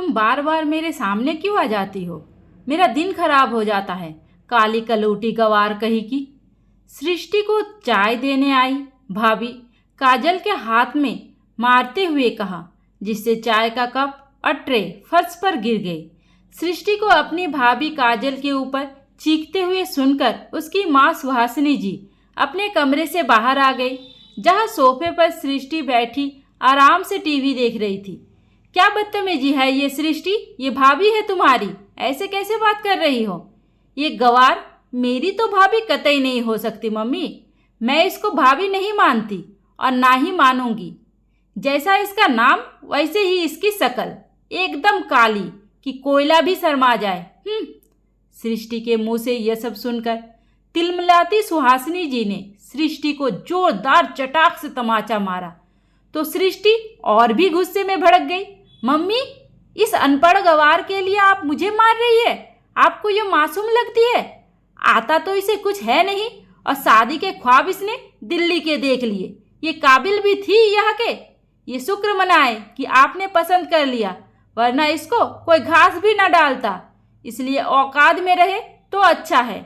तुम बार बार मेरे सामने क्यों आ जाती हो? मेरा दिन खराब हो जाता है, काली कलूटी गवार कही की। सृष्टि को चाय देने आई भाभी काजल के हाथ में मारते हुए कहा, जिससे चाय का कप और ट्रे फर्श पर गिर गई। सृष्टि को अपनी भाभी काजल के ऊपर चीखते हुए सुनकर उसकी माँ सुहासिनी जी अपने कमरे से बाहर आ गई, जहाँ सोफे पर सृष्टि बैठी आराम से टीवी देख रही थी। क्या बदतमीजी है ये सृष्टि, ये भाभी है तुम्हारी, ऐसे कैसे बात कर रही हो? ये गवार मेरी तो भाभी कतई नहीं हो सकती मम्मी। मैं इसको भाभी नहीं मानती और ना ही मानूंगी। जैसा इसका नाम वैसे ही इसकी शकल, एकदम काली कि कोयला भी शर्मा जाए। सृष्टि के मुंह से यह सब सुनकर तिलमिलाती सुहासिनी जी ने सृष्टि को जोरदार चटाक से तमाचा मारा तो सृष्टि और भी गुस्से में भड़क गई। मम्मी, इस अनपढ़ गवार के लिए आप मुझे मार रही है? आपको ये मासूम लगती है? आता तो इसे कुछ है नहीं और शादी के ख्वाब इसने दिल्ली के देख लिए। ये काबिल भी थी यहाँ के। ये शुक्र मनाए कि आपने पसंद कर लिया, वरना इसको कोई घास भी न डालता। इसलिए औकात में रहे तो अच्छा है।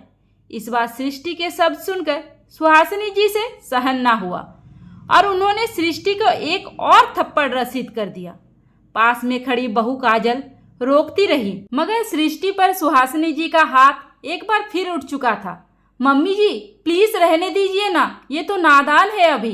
इस बार सृष्टि के शब्द सुनकर सुहासिनी जी से सहन ना हुआ और उन्होंने सृष्टि को एक और थप्पड़ रसीद कर दिया। पास में खड़ी बहू काजल रोकती रही, मगर सृष्टि पर सुहासिनी जी का हाथ एक बार फिर उठ चुका था। मम्मी जी, प्लीज रहने दीजिए ना, ये तो नादान है अभी।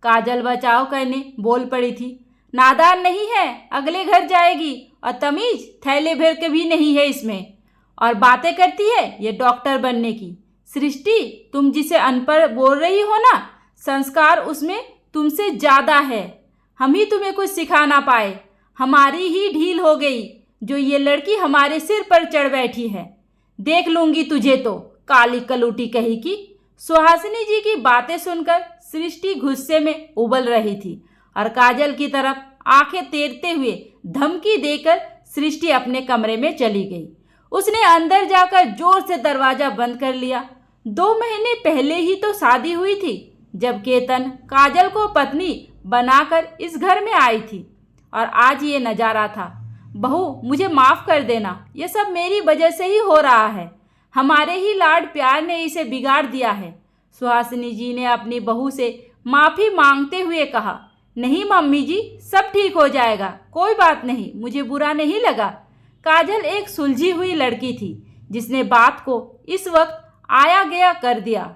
काजल बचाव करने बोल पड़ी थी। नादान नहीं है, अगले घर जाएगी और तमीज थैले भर के भी नहीं है इसमें, और बातें करती है ये डॉक्टर बनने की। सृष्टि, तुम जिसे अनपढ़ बोल रही हो ना, संस्कार उसमें तुमसे ज़्यादा है। हम ही तुम्हें कुछ सिखा ना पाए। हमारी ही ढील हो गई जो ये लड़की हमारे सिर पर चढ़ बैठी है। देख लूंगी तुझे तो, काली कलूटी कही की। सुहासिनी जी की बातें सुनकर सृष्टि गुस्से में उबल रही थी और काजल की तरफ आंखें तेरते हुए धमकी देकर सृष्टि अपने कमरे में चली गई। उसने अंदर जाकर जोर से दरवाजा बंद कर लिया। 2 महीने पहले ही तो शादी हुई थी जब केतन काजल को पत्नी बनाकर इस घर में आई थी, और आज ये नज़ारा था। बहू, मुझे माफ़ कर देना, ये सब मेरी वजह से ही हो रहा है। हमारे ही लाड प्यार ने इसे बिगाड़ दिया है। सुहासिनी जी ने अपनी बहू से माफ़ी मांगते हुए कहा। नहीं मम्मी जी, सब ठीक हो जाएगा, कोई बात नहीं, मुझे बुरा नहीं लगा। काजल एक सुलझी हुई लड़की थी जिसने बात को इस वक्त आया गया कर दिया,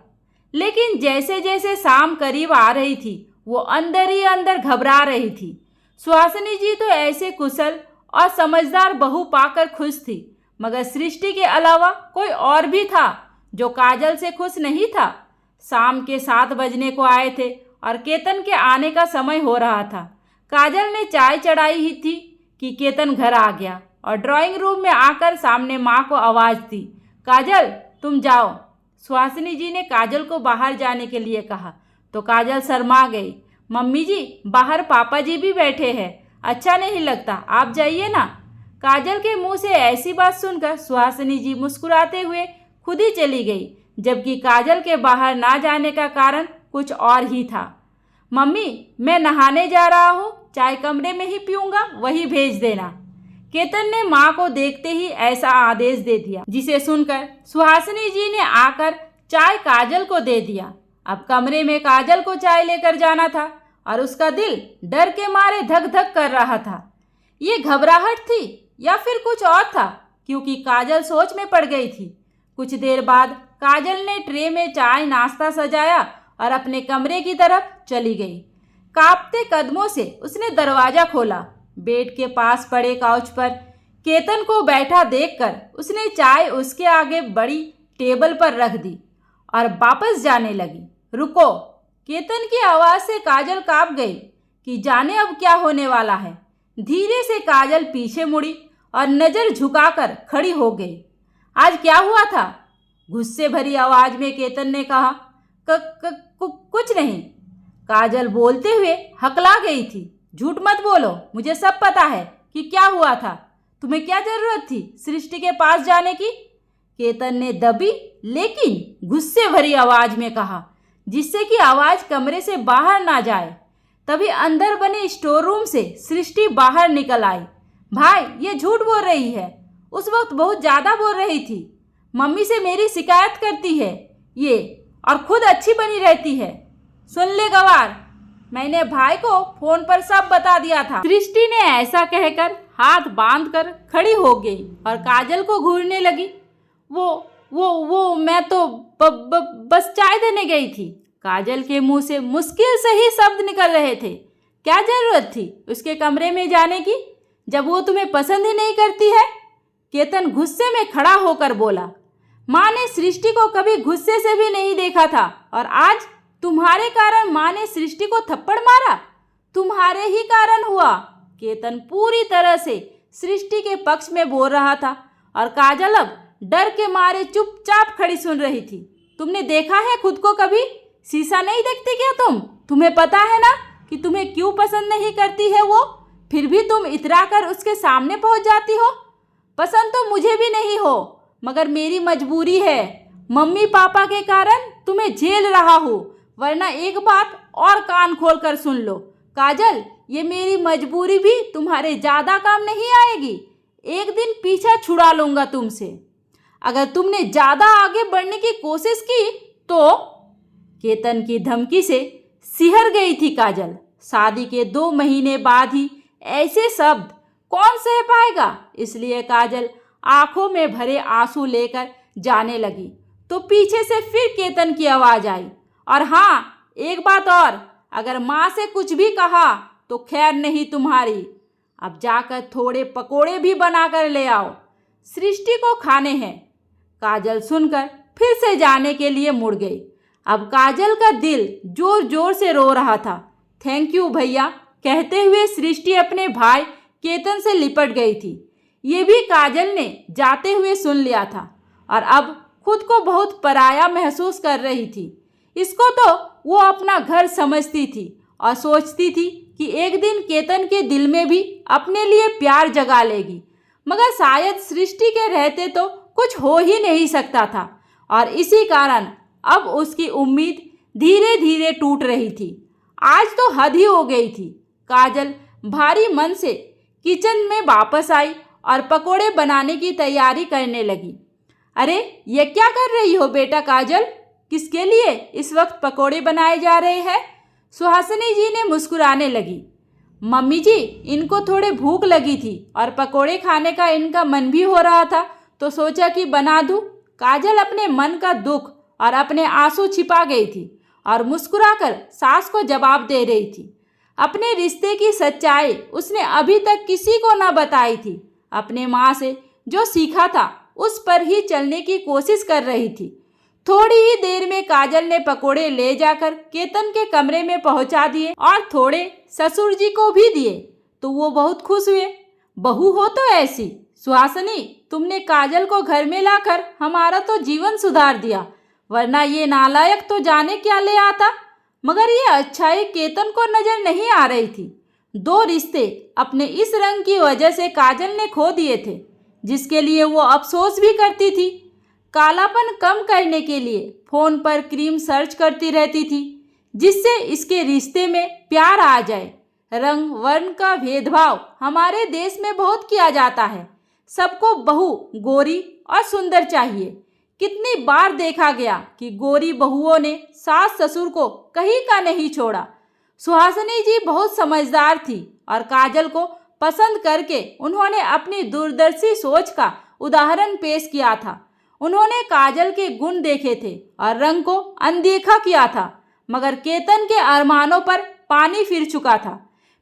लेकिन जैसे जैसे शाम करीब आ रही थी वो अंदर ही अंदर घबरा रही थी। सुहासिनी जी तो ऐसे कुशल और समझदार बहू पाकर खुश थी, मगर सृष्टि के अलावा कोई और भी था जो काजल से खुश नहीं था। शाम के 7 बजने को आए थे और केतन के आने का समय हो रहा था। काजल ने चाय चढ़ाई ही थी कि केतन घर आ गया और ड्राइंग रूम में आकर सामने माँ को आवाज़ दी। काजल, तुम जाओ। सुहासिनी जी ने काजल को बाहर जाने के लिए कहा तो काजल शर्मा गई। मम्मी जी, बाहर पापा जी भी बैठे हैं, अच्छा नहीं लगता, आप जाइए ना। काजल के मुंह से ऐसी बात सुनकर सुहासिनी जी मुस्कुराते हुए खुद ही चली गई, जबकि काजल के बाहर ना जाने का कारण कुछ और ही था। मम्मी, मैं नहाने जा रहा हूँ, चाय कमरे में ही पीऊँगा, वही भेज देना। केतन ने माँ को देखते ही ऐसा आदेश दे दिया, जिसे सुनकर सुहासिनी जी ने आकर चाय काजल को दे दिया। अब कमरे में काजल को चाय लेकर जाना था और उसका दिल डर के मारे धक धक कर रहा था। ये घबराहट थी या फिर कुछ और था, क्योंकि काजल सोच में पड़ गई थी। कुछ देर बाद काजल ने ट्रे में चाय नाश्ता सजाया और अपने कमरे की तरफ चली गई। कांपते कदमों से उसने दरवाज़ा खोला। बेड के पास पड़े काउच पर केतन को बैठा देखकर उसने चाय उसके आगे बड़ी टेबल पर रख दी और वापस जाने लगी। रुको! केतन की आवाज़ से काजल काँप गई कि जाने अब क्या होने वाला है। धीरे से काजल पीछे मुड़ी और नज़र झुकाकर खड़ी हो गई। आज क्या हुआ था? गुस्से भरी आवाज़ में केतन ने कहा। कुछ नहीं, काजल बोलते हुए हकला गई थी। झूठ मत बोलो, मुझे सब पता है कि क्या हुआ था। तुम्हें क्या ज़रूरत थी सृष्टि के पास जाने की? केतन ने दबी लेकिन गुस्से भरी आवाज़ में कहा, जिससे कि आवाज़ कमरे से बाहर ना जाए। तभी अंदर बने स्टोर रूम से सृष्टि बाहर निकल आई। भाई ये झूठ बोल रही है, उस वक्त बहुत ज़्यादा बोल रही थी, मम्मी से मेरी शिकायत करती है ये, और खुद अच्छी बनी रहती है। सुन ले गवार, मैंने भाई को फोन पर सब बता दिया था। सृष्टि ने ऐसा कहकर हाथ बांधकर खड़ी हो गई और काजल को घूरने लगी। वो मैं तो बस चाय देने गई थी। काजल के मुंह से मुश्किल से ही शब्द निकल रहे थे। क्या जरूरत थी उसके कमरे में जाने की, जब वो तुम्हें पसंद ही नहीं करती है? केतन गुस्से में खड़ा होकर बोला। माँ ने सृष्टि को कभी गुस्से से भी नहीं देखा था, और आज तुम्हारे कारण माँ ने सृष्टि को थप्पड़ मारा। तुम्हारे ही कारण हुआ। केतन पूरी तरह से सृष्टि के पक्ष में बोल रहा था, और काजल अब डर के मारे चुपचाप खड़ी सुन रही थी। तुमने देखा है खुद को कभी? शीशा नहीं देखती क्या तुम? तुम्हें पता है ना कि तुम्हें क्यों पसंद नहीं करती है वो, फिर भी तुम इतरा कर उसके सामने पहुंच जाती हो। पसंद तो मुझे भी नहीं हो, मगर मेरी मजबूरी है। मम्मी पापा के कारण तुम्हें झेल रहा हूँ, वरना एक बात और कान खोल कर सुन लो काजल, ये मेरी मजबूरी भी तुम्हारे ज़्यादा काम नहीं आएगी। एक दिन पीछा छुड़ा लूँगा तुमसे, अगर तुमने ज़्यादा आगे बढ़ने की कोशिश की तो। केतन की धमकी से सिहर गई थी काजल। शादी के 2 महीने बाद ही ऐसे शब्द कौन सह पाएगा, इसलिए काजल आंखों में भरे आंसू लेकर जाने लगी तो पीछे से फिर केतन की आवाज़ आई, और हाँ एक बात और, अगर माँ से कुछ भी कहा तो खैर नहीं तुम्हारी। अब जाकर थोड़े पकोड़े भी बनाकर ले आओ, सृष्टि को खाने हैं। काजल सुनकर फिर से जाने के लिए मुड़ गई। अब काजल का दिल जोर जोर से रो रहा था। थैंक यू भैया कहते हुए सृष्टि अपने भाई केतन से लिपट गई थी। ये भी काजल ने जाते हुए सुन लिया था, और अब खुद को बहुत पराया महसूस कर रही थी। इसको तो वो अपना घर समझती थी और सोचती थी कि एक दिन केतन के दिल में भी अपने लिए प्यार जगा लेगी, मगर शायद सृष्टि के रहते तो कुछ हो ही नहीं सकता था, और इसी कारण अब उसकी उम्मीद धीरे धीरे टूट रही थी। आज तो हद ही हो गई थी। काजल भारी मन से किचन में वापस आई और पकोड़े बनाने की तैयारी करने लगी। अरे ये क्या कर रही हो बेटा काजल, किसके लिए इस वक्त पकोड़े बनाए जा रहे हैं? सुहासिनी जी ने मुस्कुराने लगी। मम्मी जी, इनको थोड़े भूख लगी थी और पकोड़े खाने का इनका मन भी हो रहा था, तो सोचा कि बना दूं। काजल अपने मन का दुख और अपने आंसू छिपा गई थी और मुस्कुराकर सास को जवाब दे रही थी। अपने रिश्ते की सच्चाई उसने अभी तक किसी को न बताई थी। अपने माँ से जो सीखा था उस पर ही चलने की कोशिश कर रही थी। थोड़ी ही देर में काजल ने पकोड़े ले जाकर केतन के कमरे में पहुंचा दिए और थोड़े ससुर जी को भी दिए, तो वो बहुत खुश हुए। बहू हो तो ऐसी। सुहासिनी, तुमने काजल को घर में लाकर हमारा तो जीवन सुधार दिया, वरना ये नालायक तो जाने क्या ले आता। मगर ये अच्छाई केतन को नजर नहीं आ रही थी। 2 रिश्ते अपने इस रंग की वजह से काजल ने खो दिए थे, जिसके लिए वो अफसोस भी करती थी। कालापन कम करने के लिए फोन पर क्रीम सर्च करती रहती थी, जिससे इसके रिश्ते में प्यार आ जाए। रंग वर्ण का भेदभाव हमारे देश में बहुत किया जाता है। सबको बहू गोरी और सुंदर चाहिए। कितनी बार देखा गया कि गोरी बहुओं ने सास ससुर को कहीं का नहीं छोड़ा। सुहासिनी जी बहुत समझदार थी और काजल को पसंद करके उन्होंने अपनी दूरदर्शी सोच का उदाहरण पेश किया था। उन्होंने काजल के गुण देखे थे और रंग को अनदेखा किया था, मगर केतन के अरमानों पर पानी फिर चुका था।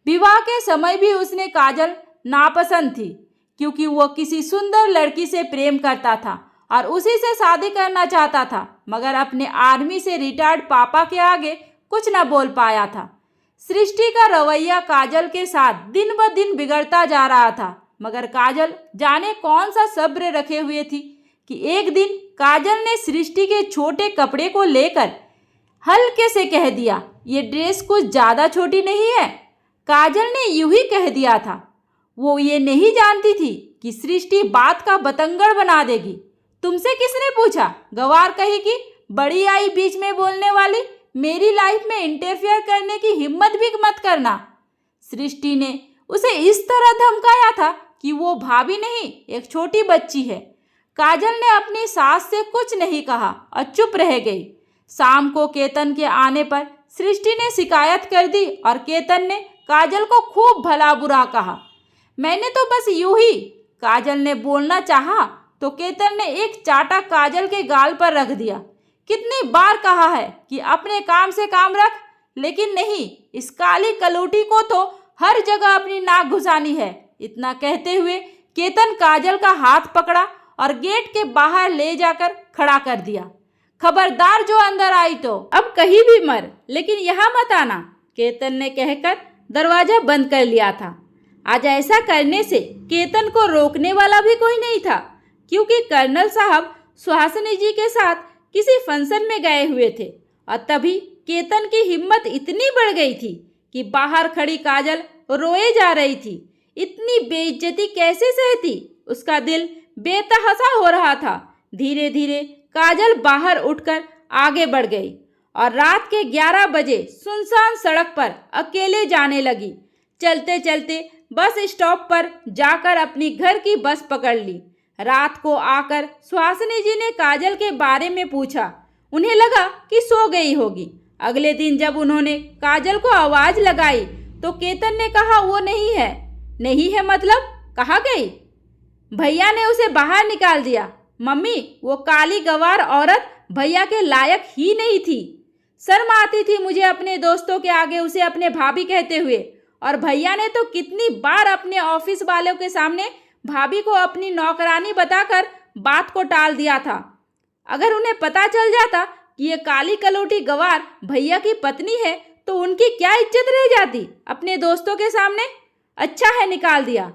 विवाह के समय भी उसने काजल नापसंद थी, क्योंकि वो किसी सुंदर लड़की से प्रेम करता था और उसी से शादी करना चाहता था, मगर अपने आर्मी से रिटायर्ड पापा के आगे कुछ न बोल पाया था। सृष्टि का रवैया काजल के साथ दिन ब दिन बिगड़ता जा रहा था, मगर काजल जाने कौन सा सब्र रखे हुए थी कि एक दिन काजल ने सृष्टि के छोटे कपड़े को लेकर हल्के से कह दिया, ये ड्रेस कुछ ज़्यादा छोटी नहीं है। काजल ने यूं ही कह दिया था। वो ये नहीं जानती थी कि सृष्टि बात का बतंगड़ बना देगी। तुमसे किसने पूछा? गवार कहेगी, बड़ी आई बीच में बोलने वाली, मेरी लाइफ में इंटरफेयर करने की हिम्मत भी मत करना। सृष्टि ने उसे इस तरह धमकाया था कि वो भाभी नहीं, एक छोटी बच्ची है। काजल ने अपनी सास से कुछ नहीं कहा और चुप रह गई। शाम को केतन के आने पर सृष्टि ने शिकायत कर दी और केतन ने काजल को खूब भला बुरा कहा। मैंने तो बस यूं ही, काजल ने बोलना चाहा तो केतन ने एक चाटा काजल के गाल पर रख दिया। कितनी बार कहा है कि अपने काम से काम रख, लेकिन नहीं, इस काली कलूटी को तो हर जगह अपनी नाक घुसानी है। इतना कहते हुए केतन काजल का हाथ पकड़ा और गेट के बाहर ले जाकर खड़ा कर दिया। खबरदार जो अंदर आई तो अब कहीं भी मर, लेकिन यहाँ मत आना, केतन ने कहकर दरवाजा बंद कर लिया था। आज ऐसा करने से केतन को रोकने वाला भी कोई नहीं था, क्योंकि कर्नल साहब सुहासिनी जी के साथ किसी फंक्शन में गए हुए थे और तभी केतन की हिम्मत इतनी बढ़ गई थी कि बाहर खड़ी काजल रोए जा रही थी। इतनी बेइज्जती कैसे सहती? उसका दिल बेतहासा हो रहा था। धीरे धीरे काजल बाहर उठकर आगे बढ़ गई और रात के 11 बजे सुनसान सड़क पर अकेले जाने लगी। चलते चलते बस स्टॉप पर जाकर अपनी घर की बस पकड़ ली। रात को आकर सुहासिनी जी ने काजल के बारे में पूछा। उन्हें लगा कि सो गई होगी। अगले दिन जब उन्होंने काजल को आवाज लगाई तो केतन ने कहा वो नहीं है। नहीं है मतलब? कहाँ गई? भैया ने उसे बाहर निकाल दिया। मम्मी, वो काली गवार औरत भैया के लायक ही नहीं थी। शर्म आती थी मुझे अपने दोस्तों के आगे उसे अपने भाभी कहते हुए, और भैया ने तो कितनी बार अपने ऑफिस वालों के सामने भाभी को अपनी नौकरानी बताकर बात को टाल दिया था। अगर उन्हें पता चल जाता कि ये काली कलौटी गवार भैया की पत्नी है तो उनकी क्या इज्जत रह जाती अपने दोस्तों के सामने। अच्छा है निकाल दिया।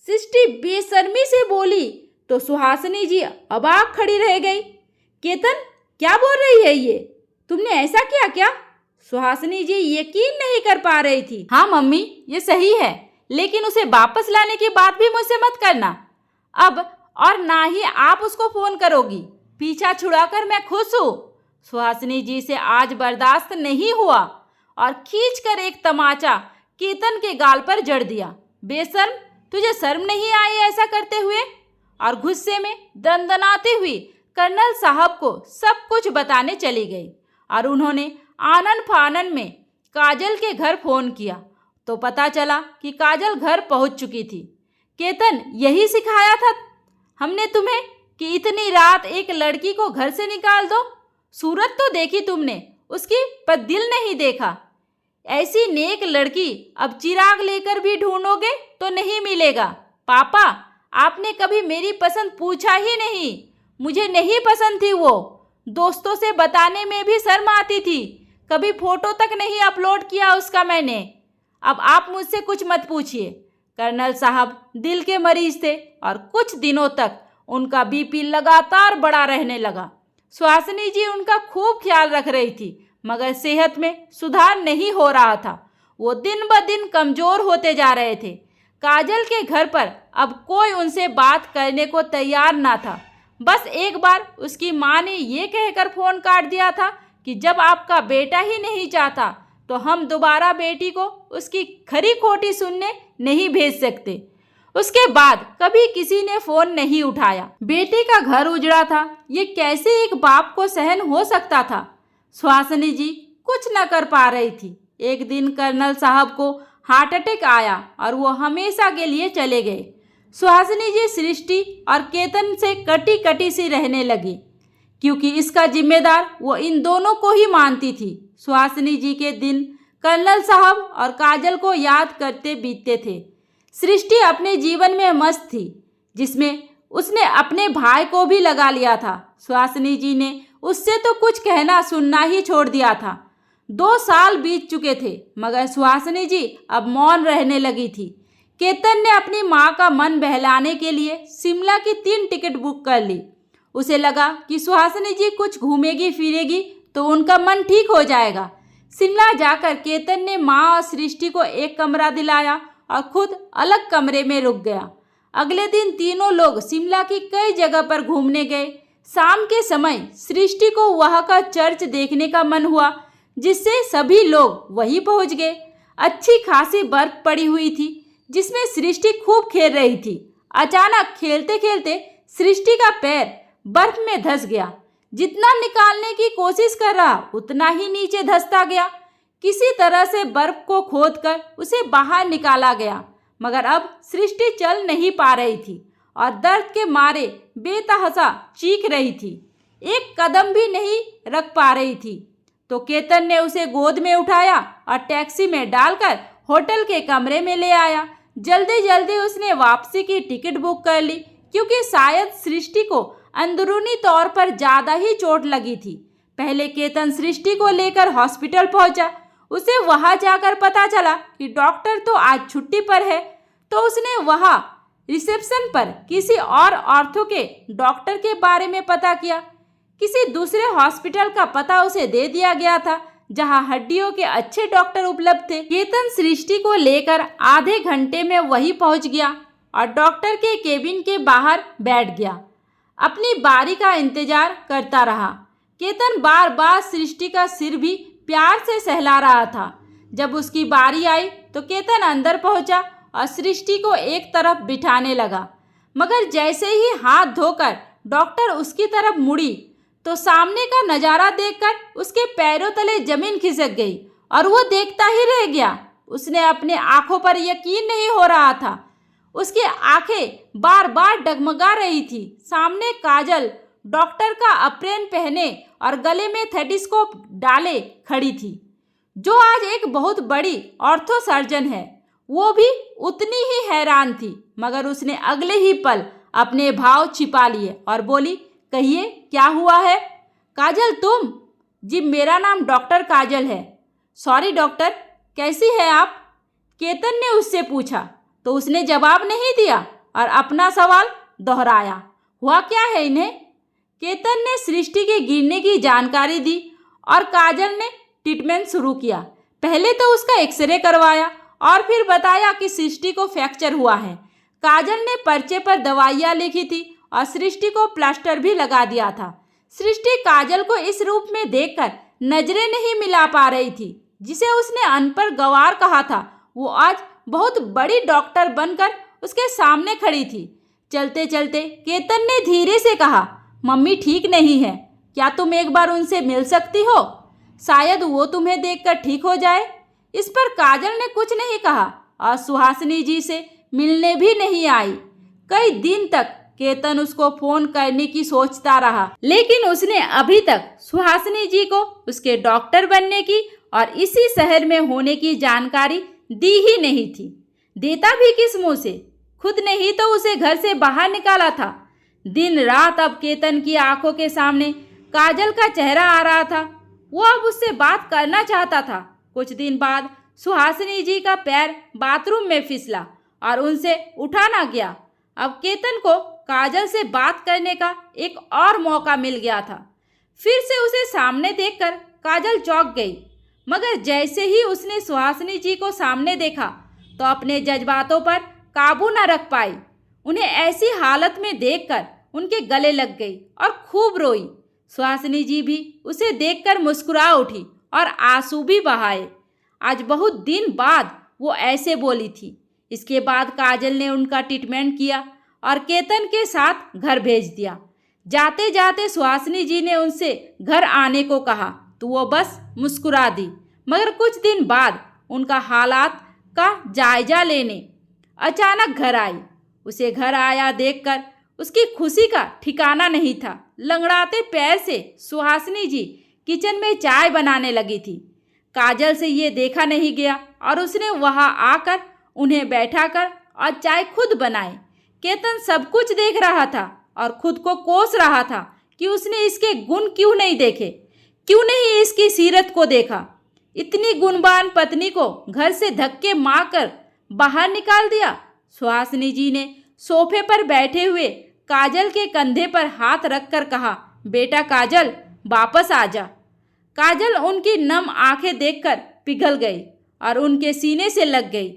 सृष्टि बेशर्मी से बोली तो सुहासिनी जी अबाक खड़ी रह गई। केतन, क्या बोल रही है ये? तुमने ऐसा किया क्या? सुहासिनी जी यकीन नहीं कर पा रही थी। हाँ मम्मी, ये सही है, लेकिन उसे वापस लाने की बात भी मुझसे मत करना अब, और ना ही आप उसको फोन करोगी। पीछा छुड़ाकर मैं खुश हूँ। सुहासिनी जी से आज बर्दाश्त नहीं हुआ और खींचकर एक तमाचा केतन के गाल पर जड़ दिया। बेशर्म, तुझे शर्म नहीं आई ऐसा करते हुए? और गुस्से में दंदनाती हुई कर्नल साहब को सब कुछ बताने चली गई और उन्होंने आनन फानन में काजल के घर फोन किया तो पता चला कि काजल घर पहुंच चुकी थी। केतन, यही सिखाया था हमने तुम्हें कि इतनी रात एक लड़की को घर से निकाल दो? सूरत तो देखी तुमने उसकी, पर दिल नहीं देखा। ऐसी नेक लड़की अब चिराग लेकर भी ढूंढोगे तो नहीं मिलेगा। पापा, आपने कभी मेरी पसंद पूछा ही नहीं। मुझे नहीं पसंद थी वो। दोस्तों से बताने में भी शर्म आती थी। कभी फोटो तक नहीं अपलोड किया उसका मैंने। अब आप मुझसे कुछ मत पूछिए। कर्नल साहब दिल के मरीज थे और कुछ दिनों तक उनका बीपी लगातार बढ़ा रहने लगा। सुहासिनी जी उनका खूब ख्याल रख रही थी, मगर सेहत में सुधार नहीं हो रहा था। वो दिन ब दिन कमज़ोर होते जा रहे थे। काजल के घर पर अब कोई उनसे बात करने को तैयार ना था। बस एक बार उसकी माँ ने ये कहकर फ़ोन काट दिया था कि जब आपका बेटा ही नहीं चाहता तो हम दोबारा बेटी को उसकी खरी खोटी सुनने नहीं भेज सकते। उसके बाद कभी किसी ने फ़ोन नहीं उठाया। बेटी का घर उजड़ा था, ये कैसे एक बाप को सहन हो सकता था? सुहासिनी जी कुछ न कर पा रही थी। एक दिन कर्नल साहब को हार्ट अटैक आया और वो हमेशा के लिए चले गए। सुहासिनी जी सृष्टि और केतन से कटी कटी सी रहने लगी, क्योंकि इसका जिम्मेदार वो इन दोनों को ही मानती थी। सुहासिनी जी के दिन कर्नल साहब और काजल को याद करते बीतते थे। सृष्टि अपने जीवन में मस्त थी, जिसमें उसने अपने भाई को भी लगा लिया था। सुहासिनी जी ने उससे तो कुछ कहना सुनना ही छोड़ दिया था। 2 साल बीत चुके थे, मगर सुहासिनी जी अब मौन रहने लगी थी। केतन ने अपनी माँ का मन बहलाने के लिए शिमला की 3 टिकट बुक कर ली। उसे लगा कि सुहासिनी जी कुछ घूमेगी फिरेगी तो उनका मन ठीक हो जाएगा। शिमला जाकर केतन ने माँ और सृष्टि को एक कमरा दिलाया और खुद अलग कमरे में रुक गया। अगले दिन तीनों लोग शिमला की कई जगह पर घूमने गए। शाम के समय सृष्टि को वहाँ का चर्च देखने का मन हुआ, जिससे सभी लोग वहीं पहुँच गए। अच्छी खासी बर्फ पड़ी हुई थी। जिसमें सृष्टि खूब खेल रही थी। अचानक खेलते खेलते सृष्टि का पैर बर्फ में धंस गया। जितना निकालने की कोशिश कर रहा उतना ही नीचे धंसता गया। किसी तरह से बर्फ को खोदकर उसे बाहर निकाला गया, मगर अब सृष्टि चल नहीं पा रही थी और दर्द के मारे बेतहाशा चीख रही थी। एक कदम भी नहीं रख पा रही थी। तो केतन ने उसे गोद में उठाया और टैक्सी में डालकर होटल के कमरे में ले आया। जल्दी जल्दी उसने वापसी की टिकट बुक कर ली, क्योंकि शायद सृष्टि को अंदरूनी तौर पर ज़्यादा ही चोट लगी थी। पहले केतन सृष्टि को लेकर हॉस्पिटल पहुंचा। उसे वहां जाकर पता चला कि डॉक्टर तो आज छुट्टी पर है, तो उसने वहां रिसेप्शन पर किसी और ऑर्थो के डॉक्टर के बारे में पता किया। किसी दूसरे हॉस्पिटल का पता उसे दे दिया गया था, जहां हड्डियों के अच्छे डॉक्टर उपलब्ध थे। केतन सृष्टि को लेकर आधे घंटे में वहीं पहुंच गया और डॉक्टर के केबिन के बाहर बैठ गया। अपनी बारी का इंतजार करता रहा। केतन बार बार सृष्टि का सिर भी प्यार से सहला रहा था। जब उसकी बारी आई तो केतन अंदर पहुंचा और सृष्टि को एक तरफ बिठाने लगा, मगर जैसे ही हाथ धोकर डॉक्टर उसकी तरफ मुड़ी तो सामने का नज़ारा देखकर उसके पैरों तले जमीन खिसक गई और वो देखता ही रह गया। उसने अपने आंखों पर यकीन नहीं हो रहा था। उसकी आंखें बार बार डगमगा रही थी। सामने काजल डॉक्टर का अप्रेन पहने और गले में थेटिस्कोप डाले खड़ी थी, जो आज एक बहुत बड़ी ऑर्थो सर्जन है। वो भी उतनी ही हैरान थी, मगर उसने अगले ही पल अपने भाव छिपा लिए और बोली, कहिए क्या हुआ है? काजल तुम? जी मेरा नाम डॉक्टर काजल है। सॉरी डॉक्टर, कैसी है आप? केतन ने उससे पूछा, तो उसने जवाब नहीं दिया और अपना सवाल दोहराया। हुआ क्या है इन्हें? केतन ने सृष्टि के गिरने की जानकारी दी और काजल ने ट्रीटमेंट शुरू किया। पहले तो उसका एक्सरे करवाया और फिर बताया कि सृष्टि को फ्रैक्चर हुआ है। काजल ने पर्चे पर दवाइयाँ लिखी थी और सृष्टि को प्लास्टर भी लगा दिया था। सृष्टि काजल को इस रूप में देखकर नजरें नहीं मिला पा रही थी। जिसे उसने अनपढ़ गंवार कहा था, वो आज बहुत बड़ी डॉक्टर बनकर उसके सामने खड़ी थी। चलते चलते केतन ने धीरे से कहा, मम्मी ठीक नहीं है, क्या तुम एक बार उनसे मिल सकती हो? शायद वो तुम्हें देखकर ठीक हो जाए। इस पर काजल ने कुछ नहीं कहा और सुहासिनी जी से मिलने भी नहीं आई। कई दिन तक केतन उसको फोन करने की सोचता रहा, लेकिन उसने अभी तक सुहासिनी जी को उसके डॉक्टर बनने की और इसी शहर में होने की जानकारी दी ही नहीं थी। देता भी किस मुंह से? खुद ने ही तो उसे घर से बाहर निकाला था। दिन रात अब केतन की आंखों के सामने काजल का चेहरा आ रहा था। वो अब उससे बात करना चाहता था। कुछ दिन बाद सुहासिनी जी का पैर बाथरूम में फिसला और उनसे उठा ना गया। अब केतन को काजल से बात करने का एक और मौका मिल गया था। फिर से उसे सामने देखकर काजल चौंक गई, मगर जैसे ही उसने सुहासिनी जी को सामने देखा तो अपने जज्बातों पर काबू न रख पाई। उन्हें ऐसी हालत में देखकर उनके गले लग गई और खूब रोई। सुहासिनी जी भी उसे देखकर मुस्कुरा उठी और आंसू भी बहाए। आज बहुत दिन बाद वो ऐसे बोली थी। इसके बाद काजल ने उनका ट्रीटमेंट किया और केतन के साथ घर भेज दिया। जाते जाते सुहासिनी जी ने उनसे घर आने को कहा तो वो बस मुस्कुरा दी। मगर कुछ दिन बाद उनका हालात का जायजा लेने अचानक घर आई। उसे घर आया देखकर उसकी खुशी का ठिकाना नहीं था। लंगड़ाते पैर से सुहासिनी जी किचन में चाय बनाने लगी थी। काजल से ये देखा नहीं गया और उसने वहां आकर उन्हें बैठाकर और चाय खुद बनाई। केतन सब कुछ देख रहा था और खुद को कोस रहा था कि उसने इसके गुण क्यों नहीं देखे, क्यों नहीं इसकी सीरत को देखा। इतनी गुणवान पत्नी को घर से धक्के मारकर बाहर निकाल दिया। सुहासिनी जी ने सोफे पर बैठे हुए काजल के कंधे पर हाथ रखकर कहा, बेटा काजल वापस आ जा। काजल उनकी नम आंखें देखकर पिघल गई और उनके सीने से लग गई।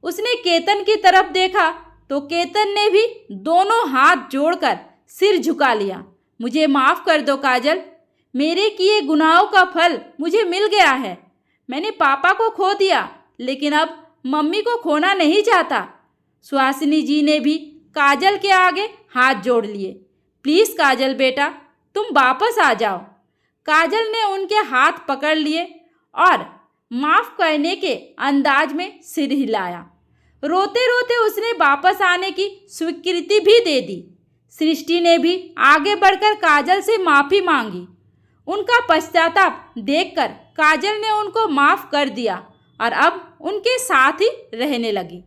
उसने केतन की तरफ देखा तो केतन ने भी दोनों हाथ जोड़कर सिर झुका लिया। मुझे माफ़ कर दो काजल, मेरे किए गुनाहों का फल मुझे मिल गया है। मैंने पापा को खो दिया, लेकिन अब मम्मी को खोना नहीं चाहता। सुहासिनी जी ने भी काजल के आगे हाथ जोड़ लिए। प्लीज़ काजल बेटा, तुम वापस आ जाओ। काजल ने उनके हाथ पकड़ लिए और माफ़ करने के अंदाज में सिर हिलाया। रोते रोते उसने वापस आने की स्वीकृति भी दे दी। सृष्टि ने भी आगे बढ़कर काजल से माफ़ी मांगी। उनका पश्चाताप देखकर काजल ने उनको माफ़ कर दिया और अब उनके साथ ही रहने लगी।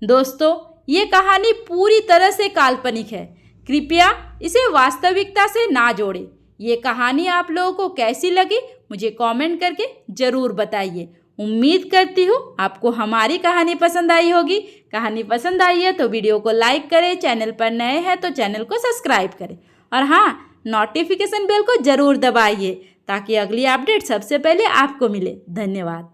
दोस्तों, ये कहानी पूरी तरह से काल्पनिक है। कृपया इसे वास्तविकता से ना जोड़ें। ये कहानी आप लोगों को कैसी लगी मुझे कमेंट करके ज़रूर बताइए। उम्मीद करती हूँ आपको हमारी कहानी पसंद आई होगी। कहानी पसंद आई है तो वीडियो को लाइक करें, चैनल पर नए हैं तो चैनल को सब्सक्राइब करें और हाँ, नोटिफिकेशन बेल को ज़रूर दबाइए ताकि अगली अपडेट सबसे पहले आपको मिले। धन्यवाद।